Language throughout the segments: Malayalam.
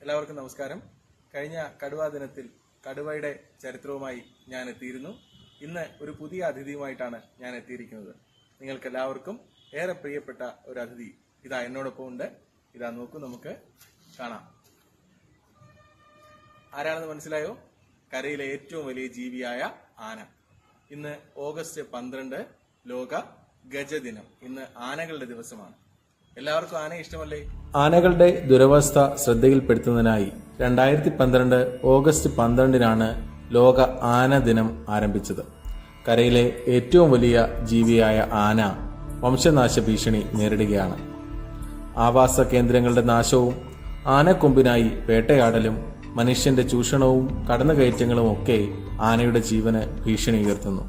എല്ലാവർക്കും നമസ്കാരം. കഴിഞ്ഞ കടുവാ ദിനത്തിൽ കടുവയുടെ ചരിത്രവുമായി ഞാൻ എത്തിയിരുന്നു. ഇന്ന് ഒരു പുതിയ അതിഥിയുമായിട്ടാണ് ഞാൻ എത്തിയിരിക്കുന്നത്. നിങ്ങൾക്ക് എല്ലാവർക്കും ഏറെ പ്രിയപ്പെട്ട ഒരു അതിഥി ഇതാ എന്നോടൊപ്പം ഉണ്ട്. ഇതാ നോക്കൂ, നമുക്ക് കാണാം. ആരാണെന്ന് മനസ്സിലായോ? കരയിലെ ഏറ്റവും വലിയ ജീവിയായ ആന. ഇന്ന് ഓഗസ്റ്റ് 12 ലോക ഗജദിനം. ഇന്ന് ആനകളുടെ ദിവസമാണ്. എല്ലാവർക്കും ആനയെ ഇഷ്ടമല്ലേ? ആനകളുടെ ദുരവസ്ഥ ശ്രദ്ധയിൽപ്പെടുത്തുന്നതിനായി 2012 ഓഗസ്റ്റ് 12 ലോക ആന ദിനം ആരംഭിച്ചത്. കരയിലെ ഏറ്റവും വലിയ ജീവിയായ ആന വംശനാശ ഭീഷണി നേരിടുകയാണ്. ആവാസ കേന്ദ്രങ്ങളുടെ നാശവും ആനക്കൊമ്പിനായി വേട്ടയാടലും മനുഷ്യന്റെ ചൂഷണവും കടന്നുകയറ്റങ്ങളും ഒക്കെ ആനയുടെ ജീവന് ഭീഷണി ഉയർത്തുന്നു.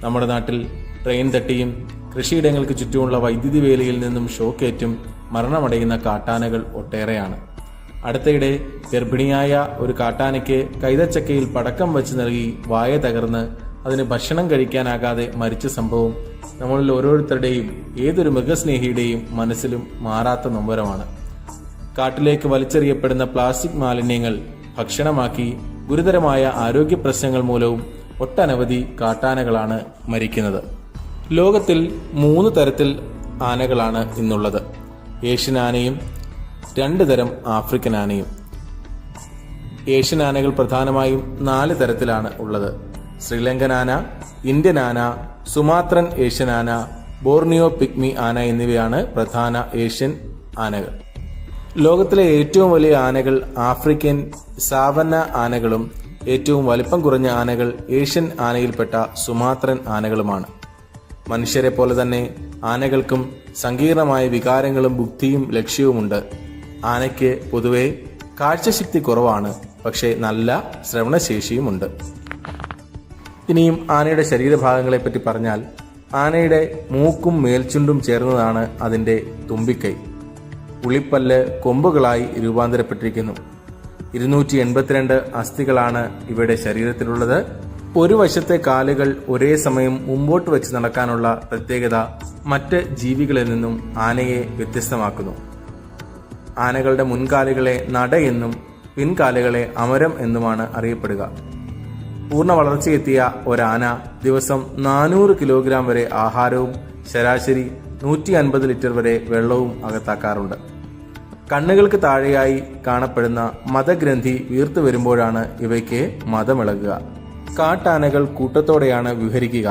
നമ്മുടെ നാട്ടിൽ ട്രെയിൻ തട്ടിയും കൃഷിയിടങ്ങൾക്ക് ചുറ്റുമുള്ള വൈദ്യുതി വേലിയിൽ നിന്നും ഷോക്കേറ്റും മരണമടയുന്ന കാട്ടാനകൾ ഒട്ടേറെയാണ്. അടുത്തയിടെ ഗർഭിണിയായ ഒരു കാട്ടാനയ്ക്ക് കൈതച്ചക്കയിൽ പടക്കം വെച്ച് നൽകി വായ തകർന്ന് അതിന് ഭക്ഷണം കഴിക്കാനാകാതെ മരിച്ച സംഭവം നമ്മളിൽ ഓരോരുത്തരുടെയും ഏതൊരു മൃഗസ്നേഹിയുടെയും മനസ്സിലും മാറാത്ത നൊമ്പരമാണ്. കാട്ടിലേക്ക് വലിച്ചെറിയപ്പെടുന്ന പ്ലാസ്റ്റിക് മാലിന്യങ്ങൾ ഭക്ഷണമാക്കി ഗുരുതരമായ ആരോഗ്യ പ്രശ്നങ്ങൾ മൂലവും ഒട്ടനവധി കാട്ടാനകളാണ് മരിക്കുന്നത്. ലോകത്തിൽ 3 തരത്തിൽ ആനകളാണ് ഇന്നുള്ളത്. ഏഷ്യൻ ആനയും 2 തരം ആഫ്രിക്കൻ ആനയും. ഏഷ്യൻ ആനകൾ പ്രധാനമായും 4 തരത്തിലാണ് ഉള്ളത്. ശ്രീലങ്കൻ ആന, ഇന്ത്യൻ ആന, സുമാത്രൻ ഏഷ്യൻ ആന, ബോർണിയോ പിഗ്മി ആന എന്നിവയാണ് പ്രധാന ഏഷ്യൻ ആനകൾ. ലോകത്തിലെ ഏറ്റവും വലിയ ആനകൾ ആഫ്രിക്കൻ സാവന്ന ആനകളും ഏറ്റവും വലിപ്പം കുറഞ്ഞ ആനകൾ ഏഷ്യൻ ആനയിൽപ്പെട്ട സുമാത്രൻ ആനകളുമാണ്. മനുഷ്യരെ പോലെ തന്നെ ആനകൾക്കും സങ്കീർണമായ വികാരങ്ങളും ബുദ്ധിയും ലക്ഷ്യവുമുണ്ട്. ആനയ്ക്ക് പൊതുവെ കാഴ്ചശക്തി കുറവാണ്, പക്ഷേ നല്ല ശ്രവണശേഷിയുമുണ്ട്. ഇനിയും ആനയുടെ ശരീരഭാഗങ്ങളെപ്പറ്റി പറഞ്ഞാൽ, ആനയുടെ മൂക്കും മേൽചുണ്ടും ചേർന്നതാണ് അതിൻ്റെ തുമ്പിക്കൈ. ഉളിപ്പല്ല് കൊമ്പുകളായി രൂപാന്തരപ്പെട്ടിരിക്കുന്നു. 282 അസ്ഥികളാണ് ഇവയുടെ ശരീരത്തിലുള്ളത്. ഒരു വശത്തെ കാലുകൾ ഒരേ സമയം മുമ്പോട്ട് വെച്ച് നടക്കാനുള്ള പ്രത്യേകത മറ്റ് ജീവികളിൽ നിന്നും ആനയെ വ്യത്യസ്തമാക്കുന്നു. ആനകളുടെ മുൻകാലുകളെ നട എന്നും പിൻകാലുകളെ അമരം എന്നുമാണ് അറിയപ്പെടുക. പൂർണ്ണ വളർച്ചയെത്തിയ ഒരാന ദിവസം 400 കിലോഗ്രാം വരെ ആഹാരവും ശരാശരി 150 ലിറ്റർ വരെ വെള്ളവും അകത്താക്കാറുണ്ട്. കണ്ണുകൾക്ക് താഴെയായി കാണപ്പെടുന്ന മദഗ്രന്ഥി വീർത്തു വരുമ്പോഴാണ് ഇവയ്ക്ക് മദമിളകുക. കാട്ടാനകൾ കൂട്ടത്തോടെയാണ് വിഹരിക്കുക.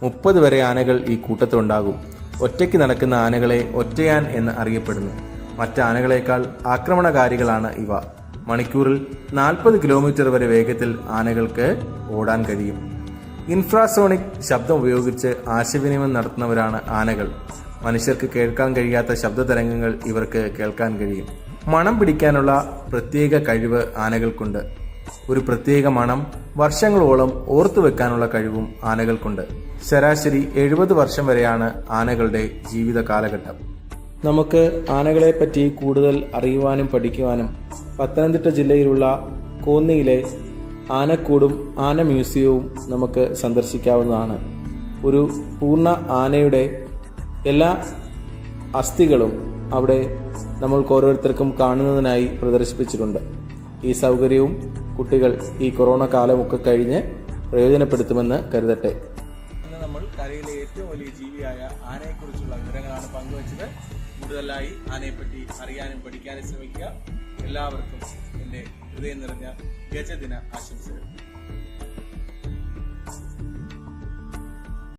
30 വരെ ആനകൾ ഈ കൂട്ടത്തിലുണ്ടാകും. ഒറ്റയ്ക്ക് നടക്കുന്ന ആനകളെ ഒറ്റയാൻ എന്ന് അറിയപ്പെടുന്നു. മറ്റ് ആനകളെക്കാൾ ആക്രമണകാരികളാണ് ഇവ. മണിക്കൂറിൽ 40 കിലോമീറ്റർ വരെ വേഗത്തിൽ ആനകൾക്ക് ഓടാൻ കഴിയും. ഇൻഫ്രാസോണിക് ശബ്ദം ഉപയോഗിച്ച് ആശയവിനിമയം നടത്തുന്നവരാണ് ആനകൾ. മനുഷ്യർക്ക് കേൾക്കാൻ കഴിയാത്ത ശബ്ദതരംഗങ്ങൾ ഇവർക്ക് കേൾക്കാൻ കഴിയും. മണം പിടിക്കാനുള്ള പ്രത്യേക കഴിവ് ആനകൾക്കുണ്ട്. ഒരു പ്രത്യേക മണം വർഷങ്ങളോളം ഓർത്തുവെക്കാനുള്ള കഴിവും ആനകൾക്കുണ്ട്. ശരാശരി 70 വർഷം വരെയാണ് ആനകളുടെ ജീവിത കാലഘട്ടം. നമുക്ക് ആനകളെപ്പറ്റി കൂടുതൽ അറിയുവാനും പഠിക്കുവാനും പത്തനംതിട്ട ജില്ലയിലുള്ള കോന്നിയിലെ ആനക്കൂടും ആന മ്യൂസിയവും നമുക്ക് സന്ദർശിക്കാവുന്നതാണ്. ഒരു പൂർണ്ണ ആനയുടെ എല്ലാ അസ്ഥികളും അവിടെ നമ്മൾക്ക് ഓരോരുത്തർക്കും കാണുന്നതിനായി പ്രദർശിപ്പിച്ചിട്ടുണ്ട്. ഈ സൗകര്യവും കുട്ടികൾ ഈ കൊറോണ കാലമൊക്കെ കഴിഞ്ഞ് പ്രയോജനപ്പെടുത്തുമെന്ന് കരുതട്ടെ. ഇന്ന് നമ്മൾ കരയിലെ ഏറ്റവും വലിയ ജീവിയായ ആനയെക്കുറിച്ചുള്ള വിവരങ്ങളാണ് പങ്കുവച്ചത്. കൂടുതലായി ആനയെപ്പറ്റി അറിയാനും പഠിക്കാനും ശ്രമിക്കുക. എല്ലാവർക്കും എൻ്റെ ഹൃദയം നിറഞ്ഞ ഗജദിന ആശംസകൾ.